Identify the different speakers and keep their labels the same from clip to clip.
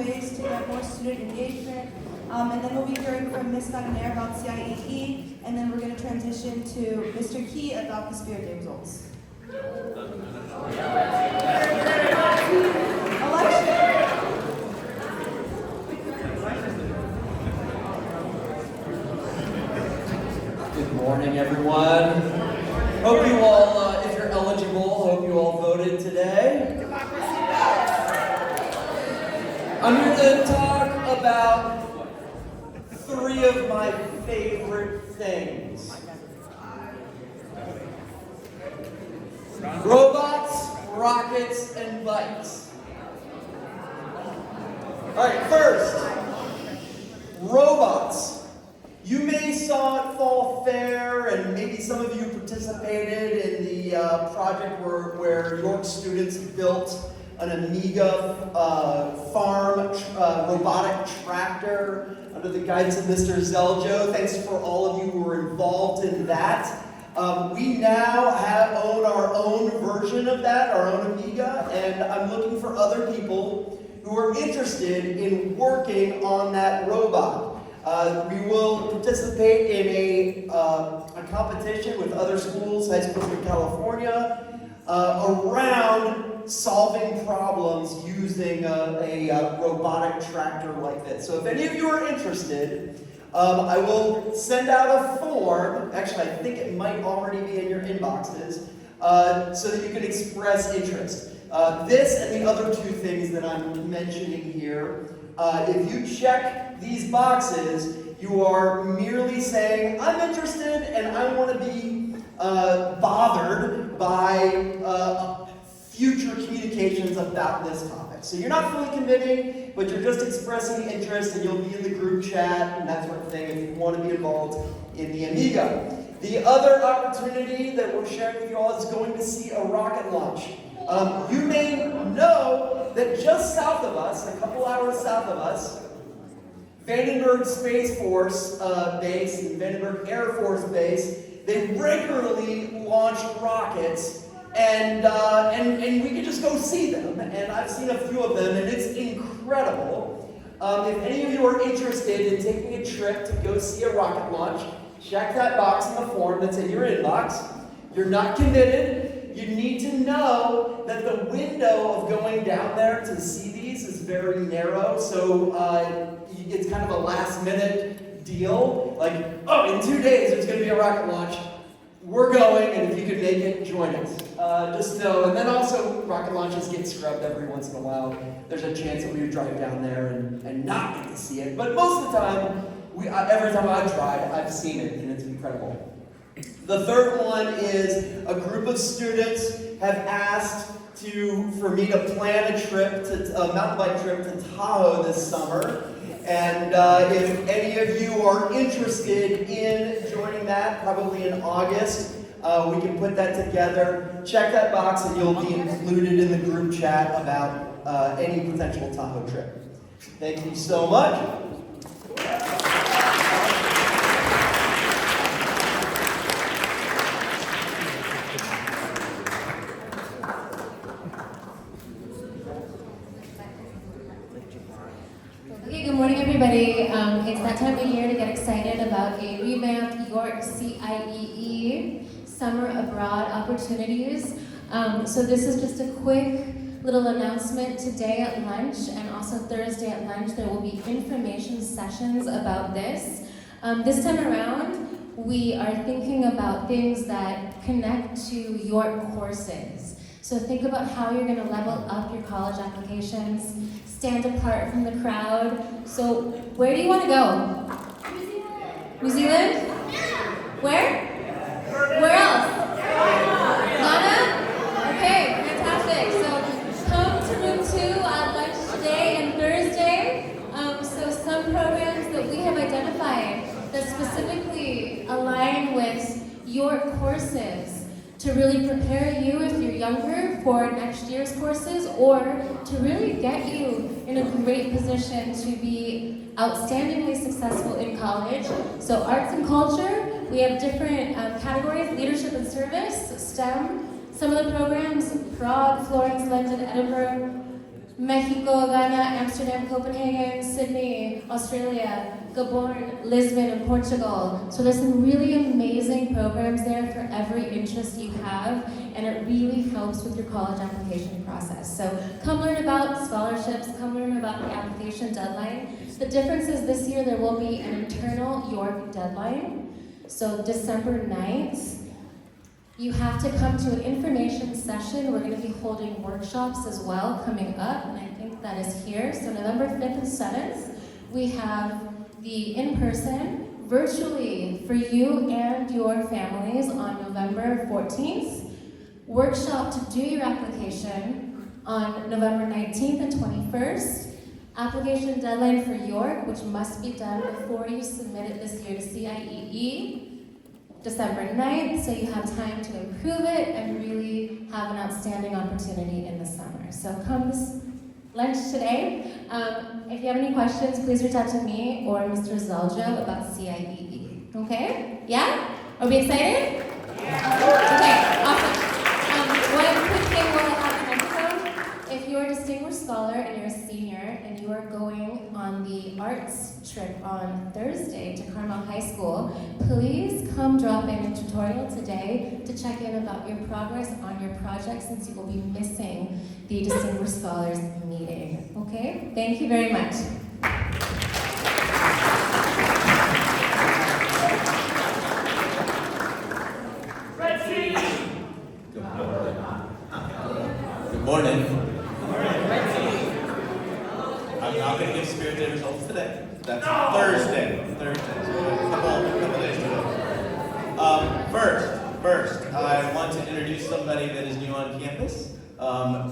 Speaker 1: ways to get more student engagement. And then we'll be hearing from Ms. Gardner about CIEE, and then we're going to transition to Mr. Key about the Spirit Day results.
Speaker 2: Good morning, everyone. Hope you all, if you're eligible, hope you all voted today. I'm here to talk about three of my favorite things. Robots, rockets, and bikes. All right, first, robots. You may saw it fall fair, and maybe some of you participated in the project where York students built an Amiga farm robotic tractor under the guidance of Mr. Zeljo. Thanks for all of you who were involved in that. We now own our own version of that, our own Amiga, and I'm looking for other people who are interested in working on that robot. We will participate in a competition with other schools, high schools in California, around solving problems using a robotic tractor like this. So if any of you are interested, I will send out a form. Actually, I think it might already be in your inboxes, so that you can express interest. This and the other two things that I'm mentioning here, if you check these boxes, you are merely saying, I'm interested and I want to be bothered by future communications about this topic. So you're not fully committing, but you're just expressing interest, and you'll be in the group chat and that sort of thing if you want to be involved in the Amiga. The other opportunity that we're sharing with you all is going to see a rocket launch. You may know that just south of us, a couple hours south of us, Vandenberg Space Force Base and Vandenberg Air Force Base, they regularly launch rockets, and we can just go see them. And I've seen a few of them, and it's incredible. If any of you are interested in taking a trip to go see a rocket launch, check that box in the form that's in your inbox. You're not committed. You need to know that the window of going down there to see these is very narrow, so it's kind of a last-minute deal. Like, oh, in 2 days there's going to be a rocket launch. We're going, and if you can make it, join us. Just know, and then also rocket launches get scrubbed every once in a while. There's a chance that we would drive down there and not get to see it. But most of the time, every time I've tried, I've seen it, and it's incredible. The third one is a group of students have asked for me to plan a trip, a mountain bike trip to Tahoe this summer. And if any of you are interested in joining that, probably in August, we can put that together. Check that box and you'll be included in the group chat about any potential Tahoe trip. Thank you so much.
Speaker 3: Okay, good morning, everybody. It's that time of year to get excited about a revamped York CIEE Summer Abroad Opportunities. So this is just a quick little announcement. Today at lunch and also Thursday at lunch, there will be information sessions about this. This time around, we are thinking about things that connect to York courses. So think about how you're going to level up your college applications, stand apart from the crowd. So where do you want to go? New Zealand? Where? Where else? Ghana? Okay, fantastic. So come to room 2 at lunch today and Thursday. So some programs that we have identified that specifically align with your courses to really prepare you if you're younger for next year's courses, or to really get you in a great position to be outstandingly successful in college. So arts and culture, we have different categories: leadership and service, STEM, some of the programs, Prague, Florence, London, Edinburgh, Mexico, Ghana, Amsterdam, Copenhagen, Sydney, Australia, Gabon, Lisbon, and Portugal. So there's some really amazing programs there for every interest you have, and it really helps with your college application process. So come learn about scholarships, come learn about the application deadline. The difference is this year there will be an internal York deadline. So December 9th, you have to come to an information session. We're going to be holding workshops as well coming up, and I think that is here. So November 5th and 7th, we have the in-person, virtually for you and your families on November 14th, workshop to do your application on November 19th and 21st, application deadline for York, which must be done before you submit it this year to CIEE, December 9th, so you have time to improve it and really have an outstanding opportunity in the summer. So come this lunch today. If you have any questions, please reach out to me or Mr. Zaljo about CIEE. Okay? Yeah? Are we excited? Yeah. Okay, awesome. One quick thing while I have the microphone. If you're a distinguished scholar and you're a senior and you are going on the arts trip on Thursday to Carmel High School, please come drop in a tutorial today to check in about your progress on your project, since you will be missing the Distinguished Scholars meeting. Okay? Thank you very much.
Speaker 4: Good morning. I'm not going to give Spirit Day results today. That's Thursday. So a couple days to go. First, I want to introduce somebody that is new on campus.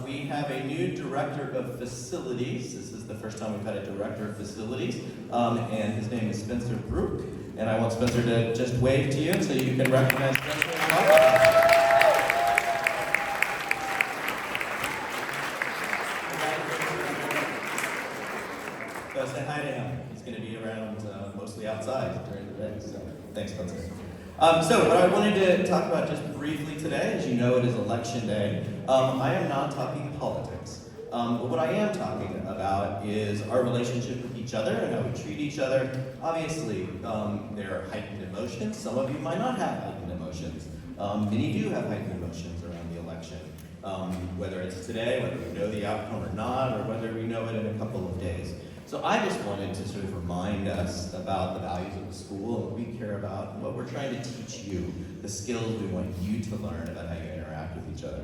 Speaker 4: We have a new director of facilities. This is the first time we've had a director of facilities, and his name is Spencer Brook. And I want Spencer to just wave to you so you can recognize Spencer as well. So say hi to him. He's going to be around mostly outside during the day. So thanks, Spencer. So what I wanted to talk about just briefly today, as you know, it is election day. I am not talking politics. But what I am talking about is our relationship with each other and how we treat each other. Obviously, there are heightened emotions. Some of you might not have heightened emotions. Many do have heightened emotions around the election. Whether it's today, whether we know the outcome or not, or whether we know it in a couple of days. So I just wanted to sort of remind us about the values of the school and what we care about, what we're trying to teach you, the skills we want you to learn about how you interact with each other.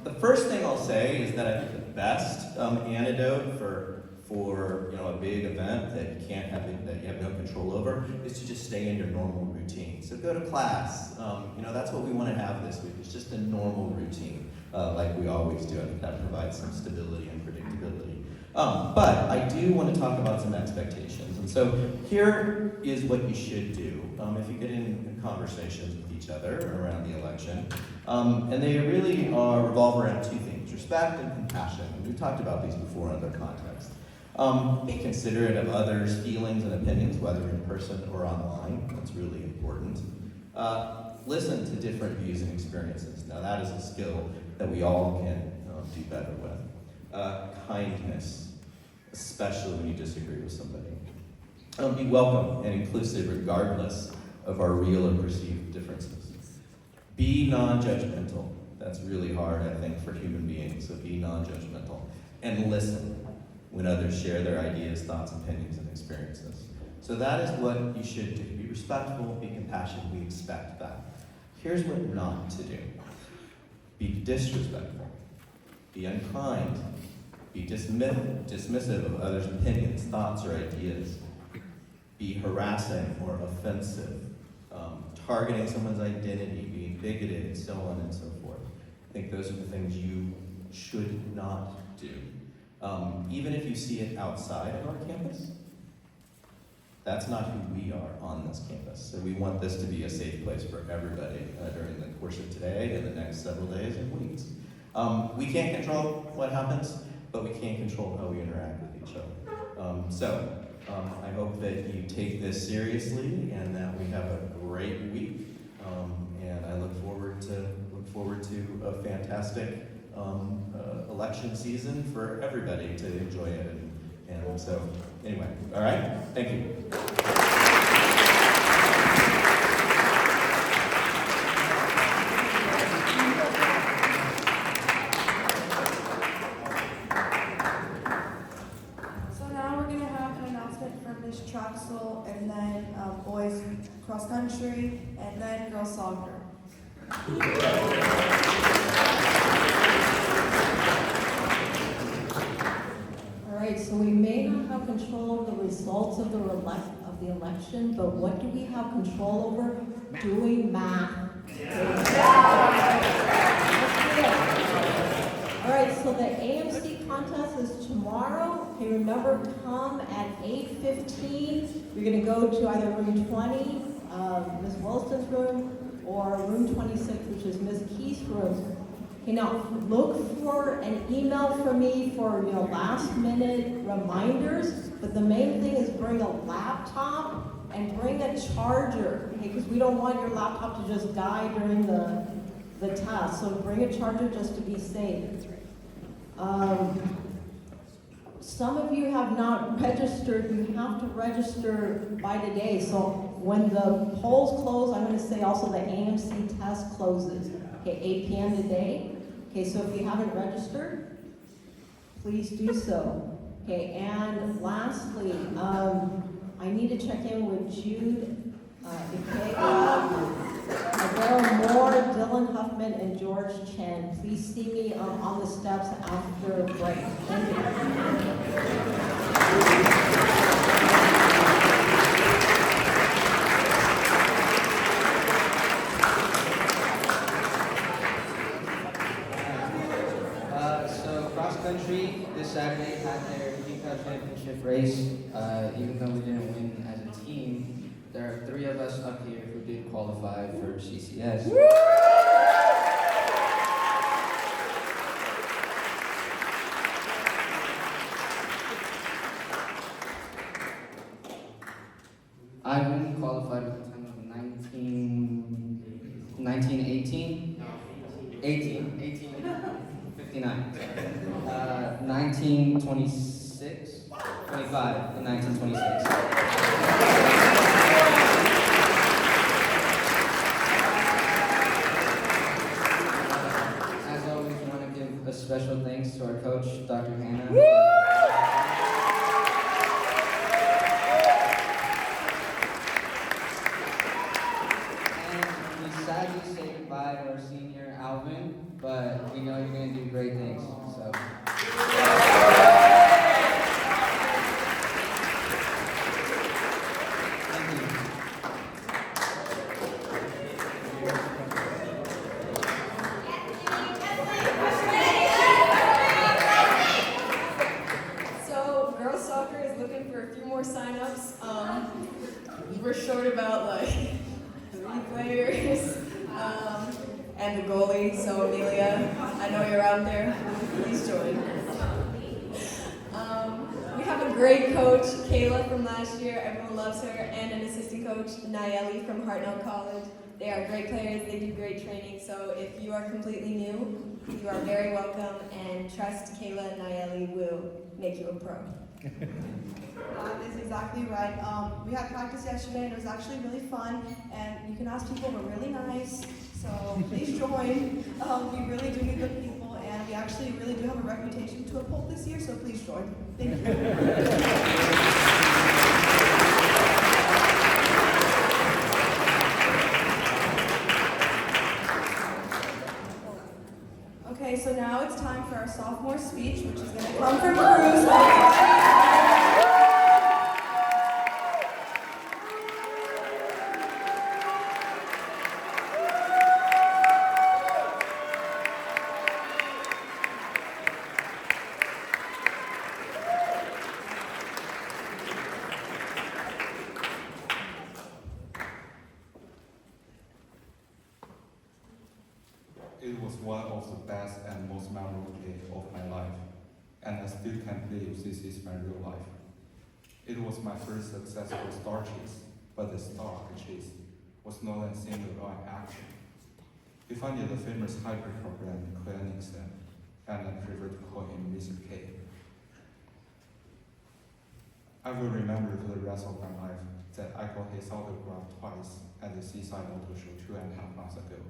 Speaker 4: The first thing I'll say is that I think the best antidote for a big event that you can't have that you have no control over is to just stay in your normal routine. So go to class. That's what we want to have this week. It's just a normal routine, like we always do. I think that provides some stability and predictability. But I do want to talk about some expectations. And so here is what you should do if you get in conversations with each other around the election. And they really revolve around two things: respect and compassion. And we've talked about these before in other contexts. Be considerate of others' feelings and opinions, whether in person or online. That's really important. Listen to different views and experiences. Now that is a skill that we all can do better with. Kindness, especially when you disagree with somebody. Be welcome and inclusive regardless of our real or perceived differences. Be non-judgmental. That's really hard, I think, for human beings, so be non-judgmental. And listen when others share their ideas, thoughts, opinions, and experiences. So that is what you should do. Be respectful, be compassionate, we expect that. Here's what not to do. Be disrespectful. Be unkind. Be dismissive of others' opinions, thoughts, or ideas. Be harassing or offensive. Targeting someone's identity, being bigoted, and so on and so forth. I think those are the things you should not do. Even if you see it outside of our campus, that's not who we are on this campus. So we want this to be a safe place for everybody during the course of today and the next several days and weeks. We can't control what happens, but we can control how we interact with each other. I hope that you take this seriously and that we have a great week. And I look forward to a fantastic election season for everybody to enjoy it. And so, anyway, all right, thank you.
Speaker 1: So now we're gonna have an announcement for Miss Traxel, and then boys cross country, and then girls soccer.
Speaker 5: All right, so we may not have control of the results of the election, but what do we have control over? Doing math. All right, so the AMC contest is tomorrow. Okay, remember, come at 8:15. You're gonna go to either room 20, Ms. Wilson's room, or room 26, which is Ms. Key's room. Okay, now look for an email from me for last minute reminders, but the main thing is bring a laptop and bring a charger, okay, because we don't want your laptop to just die during the test, so bring a charger just to be safe. Some of you have not registered. You have to register by today, so when the polls close, I'm going to say also the AMC test closes. Okay, 8 p.m. today. Okay, so if you haven't registered, please do so. Okay, and lastly, I need to check in with Jude, Ikega, Adele Moore, Dylan Huffman, and George Chen. Please see me on the steps after break. Thank you.
Speaker 6: Country this Saturday had their Cup championship race. Even though we didn't win as a team, there are 3 of us up here who did qualify for CCS. I only qualified with a time of 1918. 59. 1926, 25, and 1926. As always, I want to give a special thanks to our coach, Dr. Hannah. And we sadly say goodbye to our senior, Alvin, but we know you're going to do great things. So.
Speaker 7: So, girls soccer is looking for a few more signups. We're short about like 3 players and a goalie. So Amelia, I know you're out there. Please join. We have a great coach, Kayla from last year. Everyone loves her, and an assistant coach, Nayeli from Hartnell College. They are great players. They do great training. So if you are completely new, you are very welcome, and trust Kayla and Nayeli will make you a pro.
Speaker 1: That is exactly right. We had practice yesterday, and it was actually really fun. And you can ask people, we're really nice. So please join. We really do need good people, and we actually really do have a reputation to uphold this year. So please join. Thank you. Okay, so now it's time for our sophomore speech, which is going to come from Cruz.
Speaker 8: It was one of the best and most memorable days of my life, and I still can't believe this is my real life. It was my first successful star chase, but the star I chased was not a single line action. If I need the famous hypercar brand clinic said, and I prefer to call him Mr. K. I will remember for the rest of my life that I got his autograph twice at the Seaside Auto Show 2.5 months ago.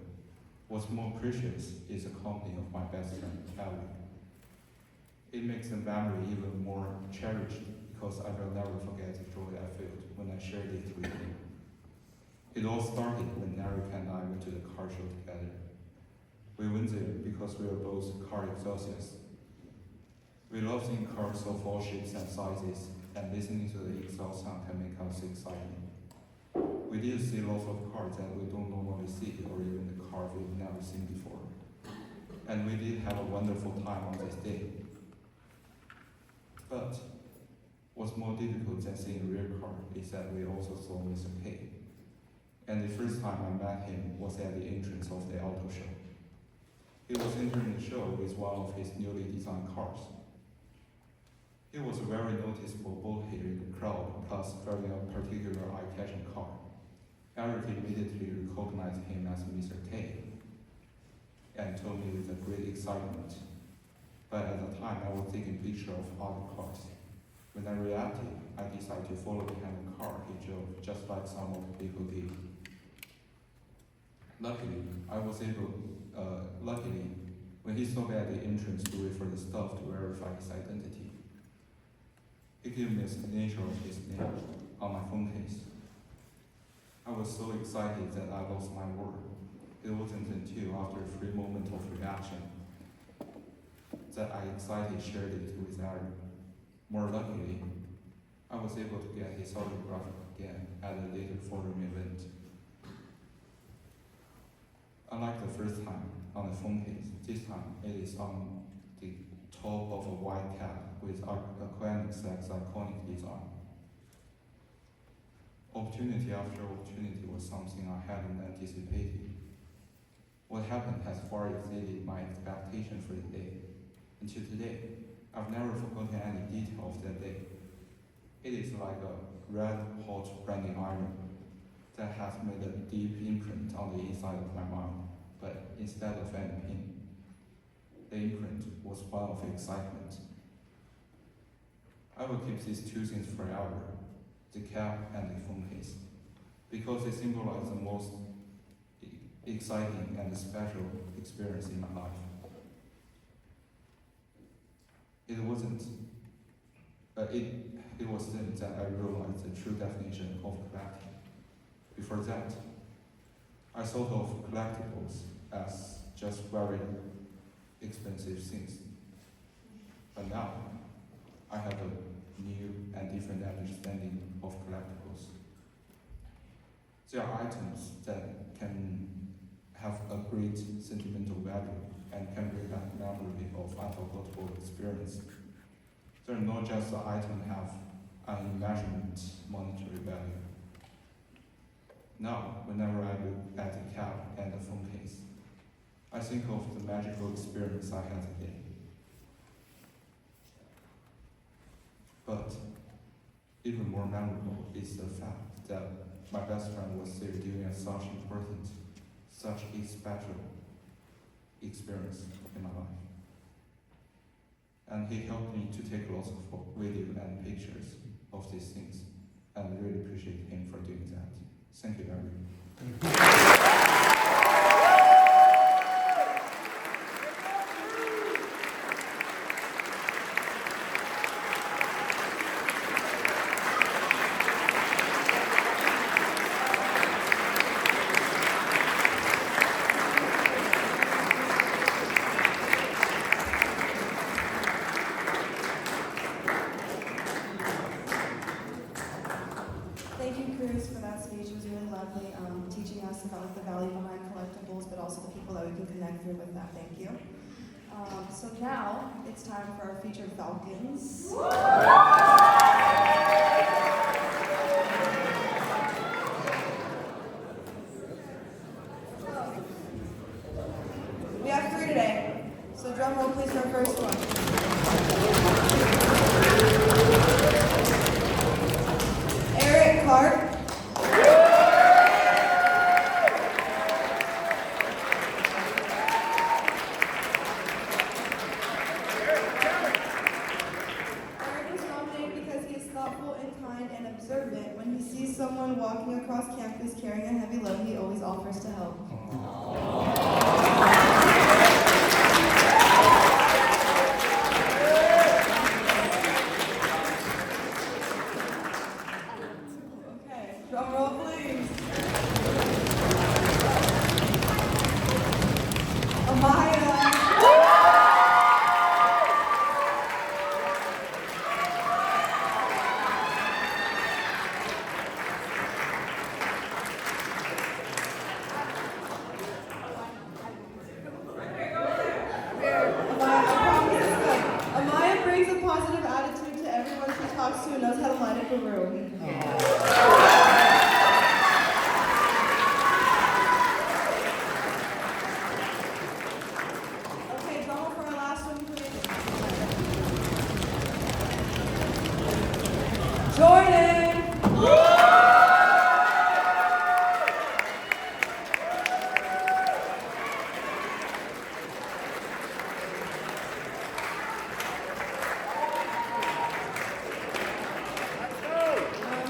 Speaker 8: What's more precious is the company of my best friend, Eric. It makes the memory even more cherished because I will never forget the joy I felt when I shared it with him. It all started when Eric and I went to the car show together. We went there because we were both car enthusiasts. We love seeing cars of all shapes and sizes, and listening to the exhaust sound can make us excited. We did see lots of cars that we don't normally see, or even the cars we've never seen before. And we did have a wonderful time on this day. But what's more difficult than seeing a real car is that we also saw Mr. K. And the first time I met him was at the entrance of the auto show. He was entering the show with one of his newly designed cars. He was very noticeable both here in the crowd, plus driving a particular eye-catching car. Eric immediately recognized him as Mr. K and told me with a great excitement. But at the time, I was taking pictures of other cars. When I reacted, I decided to follow behind the car he drove, just like some of the people did. Luckily, when he stopped at the entrance to wait for the staff to verify his identity, he gave me a signature of his name on my phone case. I was so excited that I lost my word. It wasn't until after a brief moment of reaction that I excitedly shared it with Eric. More luckily, I was able to get his autograph again at a later forum event. Unlike the first time on the phone case, this time it is on the top of a white cap with Aquanix's iconic design. Opportunity after opportunity was something I hadn't anticipated. What happened has far exceeded my expectation for the day. Until today, I've never forgotten any detail of that day. It is like a red-hot branding iron that has made a deep imprint on the inside of my mind, but instead of any pain, the imprint was one of excitement. I will keep these two things forever, the cap and the phone case, because they symbolize the most exciting and special experience in my life. It was then that I realized the true definition of collecting. Before that, I thought of collectibles as just very expensive things. But now, I have a new and different understanding of collectibles. They are items that can have a great sentimental value and can bring back memory of unforgettable experience. They're not just the item have an immeasurable monetary value. Now, whenever I look at the cap and the phone case, I think of the magical experience I had today. But even more memorable is the fact that my best friend was there during such important, such a special experience in my life. And he helped me to take lots of video and pictures of these things, and I really appreciate him for doing that. Thank you very much.
Speaker 1: Thank you, Cruz, for that speech. It was really lovely, teaching us about the value behind collectibles, but also the people that we can connect through with that. Thank you. So now it's time for our featured Falcons. We have 3 today. So drum roll, please, for our first one. Clark. someone walking across campus carrying a heavy load, he always offers to help. Okay, drum roll please. Amaya. Amaya brings a positive attitude to everyone she talks to and knows how to light up a room. Okay, drum roll for our last one, please. Jordan!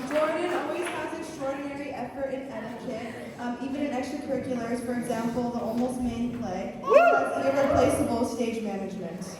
Speaker 1: Jordan always has extraordinary effort in etiquette, even in extracurriculars, for example, the Almost Main play. He has irreplaceable stage management.